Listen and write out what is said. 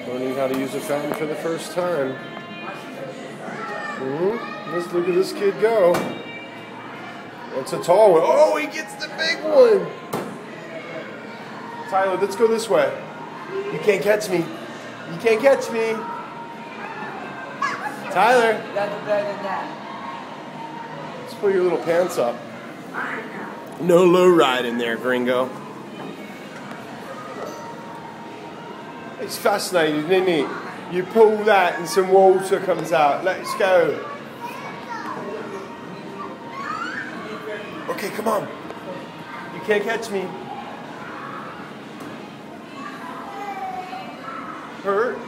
Learning how to use a fountain for the first time. Let's look at this kid go. That's a tall one. Oh, he gets the big one. Tyler, let's go this way. You can't catch me. You can't catch me. Tyler. That's better than that. Let's put your little pants up. No low ride in there, gringo. It's fascinating, isn't it? You pull that and some water comes out. Let's go. Okay, come on. You can't catch me. Hurt?